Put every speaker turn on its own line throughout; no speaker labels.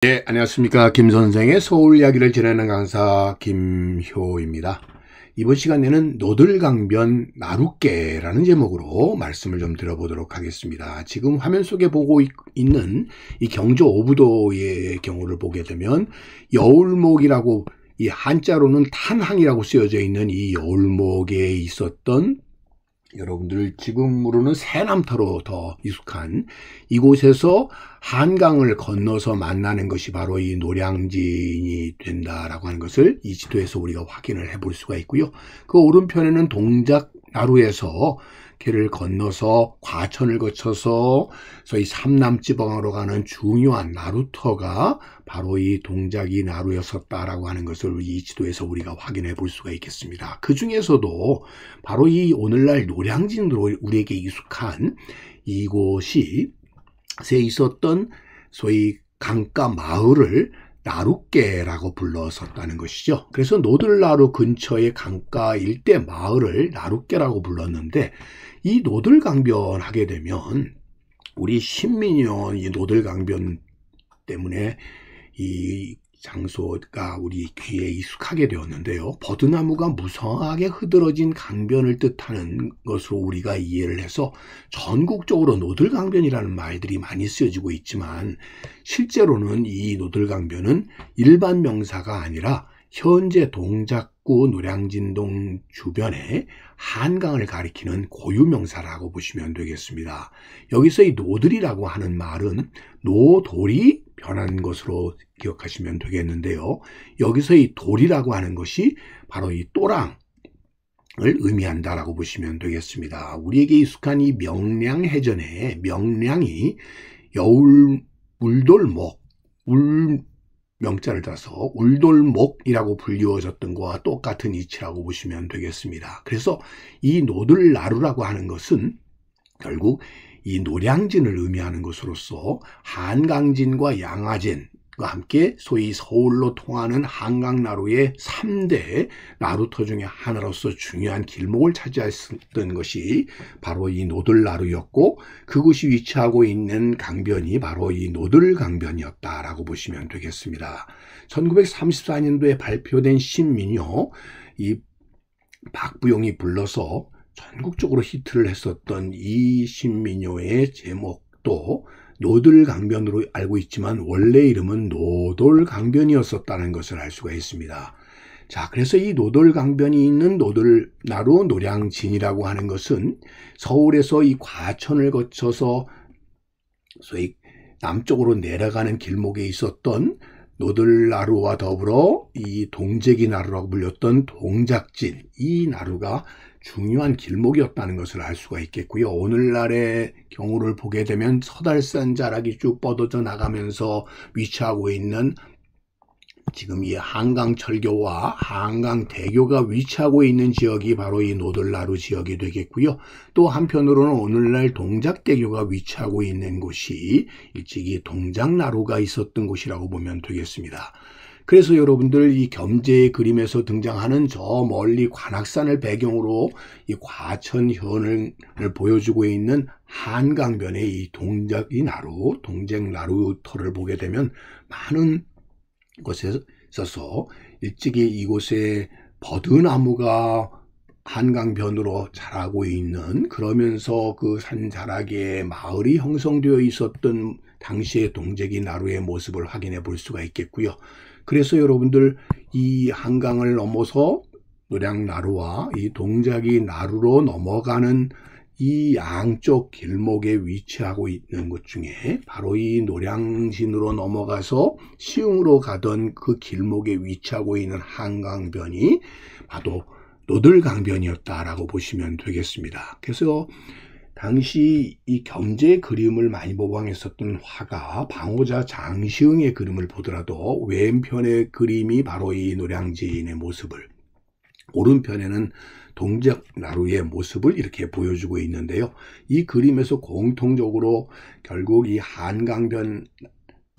네, 안녕하십니까. 김 선생의 서울 이야기를 전하는 강사 김효입니다. 이번 시간에는 노들강변 나룻개라는 제목으로 말씀을 좀 드려보도록 하겠습니다. 지금 화면 속에 보고 있는 이 경주 오부도의 경우를 보게 되면 여울목이라고, 이 한자로는 탄항이라고 쓰여져 있는 이 여울목에 있었던, 여러분들 지금으로는 새남터로 더 익숙한 이곳에서 한강을 건너서 만나는 것이 바로 이 노량진이 된다라고 하는 것을 이 지도에서 우리가 확인을 해볼 수가 있고요. 그 오른편에는 동작나루에서 걔를 건너서 과천을 거쳐서 소위 삼남지방으로 가는 중요한 나루터가 바로 이 동작이 나루였었다라고 하는 것을 이 지도에서 우리가 확인해 볼 수가 있겠습니다. 그 중에서도 바로 이 오늘날 노량진으로 우리에게 익숙한 이곳이 에 있었던 소위 강가 마을을 나룻개라고 불렀었다는 것이죠. 그래서 노들나루 근처의 강가 일대 마을을 나룻개라고 불렀는데, 이 노들강변 하게 되면 우리 신민요 이 노들강변 때문에 이 장소가 우리 귀에 익숙하게 되었는데요. 버드나무가 무성하게 흐드러진 강변을 뜻하는 것으로 우리가 이해를 해서 전국적으로 노들강변이라는 말들이 많이 쓰여지고 있지만, 실제로는 이 노들강변은 일반 명사가 아니라 현재 동작구 노량진동 주변에 한강을 가리키는 고유명사라고 보시면 되겠습니다. 여기서 이 노들이라고 하는 말은 노돌이 변한 것으로 기억하시면 되겠는데요. 여기서 이 돌이라고 하는 것이 바로 이 또랑을 의미한다라고 보시면 되겠습니다. 우리에게 익숙한 이 명량해전에 명량이 울돌목, 명자를 따서 울돌목이라고 불리워졌던 것과 똑같은 이치라고 보시면 되겠습니다. 그래서 이 노들나루라고 하는 것은 결국 이 노량진을 의미하는 것으로서 한강진과 양화진과 함께 소위 서울로 통하는 한강나루의 3대 나루터 중에 하나로서 중요한 길목을 차지했던 것이 바로 이 노들나루였고, 그곳이 위치하고 있는 강변이 바로 이 노들강변이었다라고 보시면 되겠습니다. 1934년도에 발표된 신민요, 이 박부용이 불러서 전국적으로 히트를 했었던 이 신민요의 제목도 노들강변으로 알고 있지만 원래 이름은 노돌강변이었었다는 것을 알 수가 있습니다. 자, 그래서 이 노돌강변이 있는 노들나루 노량진이라고 하는 것은 서울에서 이 과천을 거쳐서 소위 남쪽으로 내려가는 길목에 있었던 노들나루와 더불어 이 동재기 나루라고 불렸던 동작진, 이 나루가 중요한 길목이었다는 것을 알 수가 있겠고요. 오늘날의 경우를 보게 되면 서달산 자락이 쭉 뻗어져 나가면서 위치하고 있는 지금 이 한강철교와 한강대교가 위치하고 있는 지역이 바로 이 노들나루 지역이 되겠고요. 또 한편으로는 오늘날 동작대교가 위치하고 있는 곳이 일찍이 동작나루가 있었던 곳이라고 보면 되겠습니다. 그래서 여러분들 이 겸재의 그림에서 등장하는 저 멀리 관악산을 배경으로 이 과천현을 보여주고 있는 한강변의 이 동작나루, 동작나루터를 보게 되면 많은 곳에 있어서 일찍이 이곳에 버드나무가 한강변으로 자라고 있는, 그러면서 그 산자락에 마을이 형성되어 있었던 당시의 동작이 나루의 모습을 확인해 볼 수가 있겠고요. 그래서 여러분들 이 한강을 넘어서 노량나루와 이 동작이 나루로 넘어가는 이 양쪽 길목에 위치하고 있는 곳 중에 바로 이 노량진으로 넘어가서 시흥으로 가던 그 길목에 위치하고 있는 한강변이 바로 노들강변이었다라고 보시면 되겠습니다. 그래서 당시 이 겸재 그림을 많이 모방했었던 화가 방호자 장시흥의 그림을 보더라도 왼편의 그림이 바로 이 노량진의 모습을, 오른편에는 동작나루의 모습을 이렇게 보여주고 있는데요. 이 그림에서 공통적으로 결국 이 한강변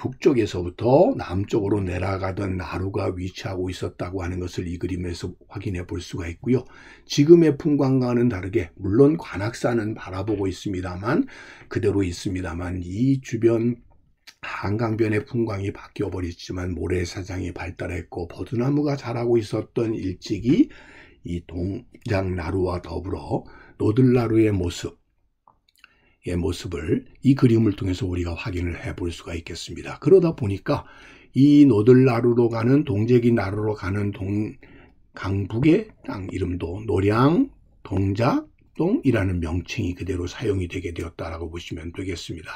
북쪽에서부터 남쪽으로 내려가던 나루가 위치하고 있었다고 하는 것을 이 그림에서 확인해 볼 수가 있고요. 지금의 풍광과는 다르게 물론 관악산은 바라보고 있습니다만, 그대로 있습니다만, 이 주변 한강변의 풍광이 바뀌어버렸지만 모래사장이 발달했고 버드나무가 자라고 있었던 일찍이 이 동작나루와 더불어 노들나루의 모습을 이 그림을 통해서 우리가 확인을 해볼 수가 있겠습니다. 그러다 보니까 이 노들나루로 가는 동재기 나루로 가는 강북의 땅 이름도 노량 동작동이라는 명칭이 그대로 사용이 되게 되었다라고 보시면 되겠습니다.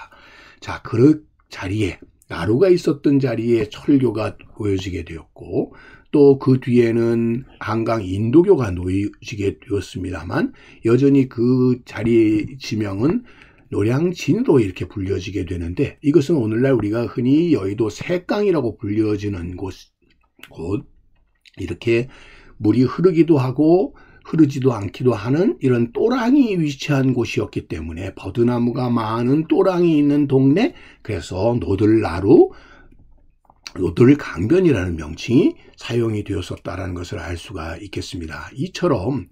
자, 그 자리에 나루가 있었던 자리에 철교가 놓여지게 되었고 또 그 뒤에는 한강 인도교가 놓여지게 되었습니다만 여전히 그 자리의 지명은 노량진으로 이렇게 불려지게 되는데 이것은 오늘날 우리가 흔히 여의도 새강이라고 불려지는 곳 이렇게 물이 흐르기도 하고 흐르지도 않기도 하는 이런 또랑이 위치한 곳이었기 때문에 버드나무가 많은 또랑이 있는 동네, 그래서 노들강변이라는 명칭이 사용이 되었었다는 것을 알 수가 있겠습니다. 이처럼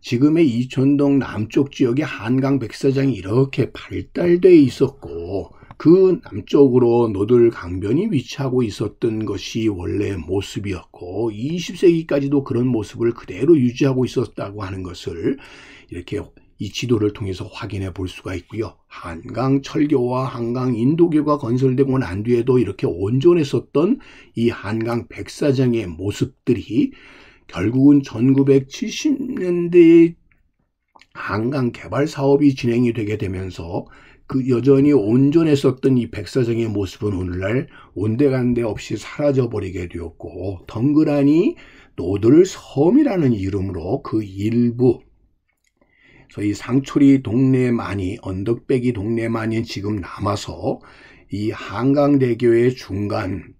지금의 이촌동 남쪽 지역에 한강 백사장이 이렇게 발달되어 있었고 그 남쪽으로 노들강변이 위치하고 있었던 것이 원래 모습이었고 20세기까지도 그런 모습을 그대로 유지하고 있었다고 하는 것을 이렇게 이 지도를 통해서 확인해 볼 수가 있고요. 한강 철교와 한강 인도교가 건설되고 난 뒤에도 이렇게 온전했었던 이 한강 백사장의 모습들이 결국은 1970년대에 한강 개발 사업이 진행이 되게 되면서 그 여전히 온전했었던 이 백사장의 모습은 오늘날 온데간데 없이 사라져버리게 되었고 덩그러니 노들섬이라는 이름으로 그 일부 소위 상초리 동네만이 언덕배기 동네만이 지금 남아서 이 한강대교의 중간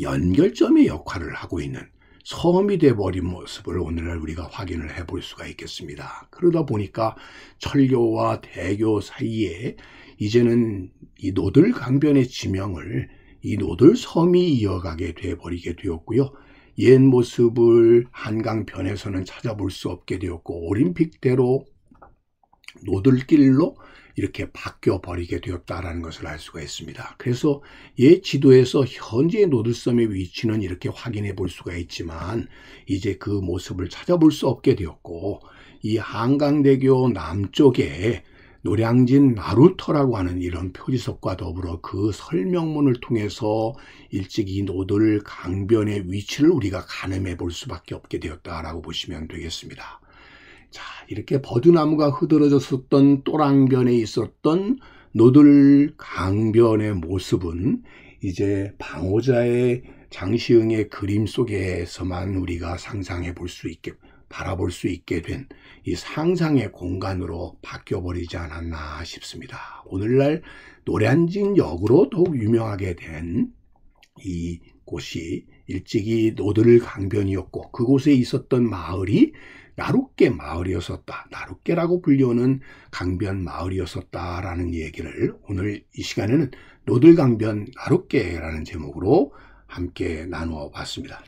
연결점의 역할을 하고 있는 섬이 돼버린 모습을 오늘날 우리가 확인을 해볼 수가 있겠습니다. 그러다 보니까 철교와 대교 사이에 이제는 이 노들강변의 지명을 이 노들섬이 이어가게 돼버리게 되었고요. 옛 모습을 한강변에서는 찾아볼 수 없게 되었고 올림픽대로 노들길로 이렇게 바뀌어 버리게 되었다는 것을 알 수가 있습니다. 그래서 옛 지도에서 현재의 노들섬의 위치는 이렇게 확인해 볼 수가 있지만 이제 그 모습을 찾아볼 수 없게 되었고 이 한강대교 남쪽에 노량진 나루터라고 하는 이런 표지석과 더불어 그 설명문을 통해서 일찍 이 노들강변의 위치를 우리가 가늠해 볼 수밖에 없게 되었다라고 보시면 되겠습니다. 자, 이렇게 버드나무가 흐드러졌었던 또랑변에 있었던 노들강변의 모습은 이제 방호자의 장시흥의 그림 속에서만 우리가 상상해 볼 수 있게 바라볼 수 있게 된 이 상상의 공간으로 바뀌어버리지 않았나 싶습니다. 오늘날 노량진역으로 더욱 유명하게 된 이 곳이 일찍이 노들강변이었고 그곳에 있었던 마을이 나룻개 마을이었었다. 나룻개라고 불리우는 강변 마을이었었다라는 얘기를 오늘 이 시간에는 노들강변 나룻개라는 제목으로 함께 나누어 봤습니다.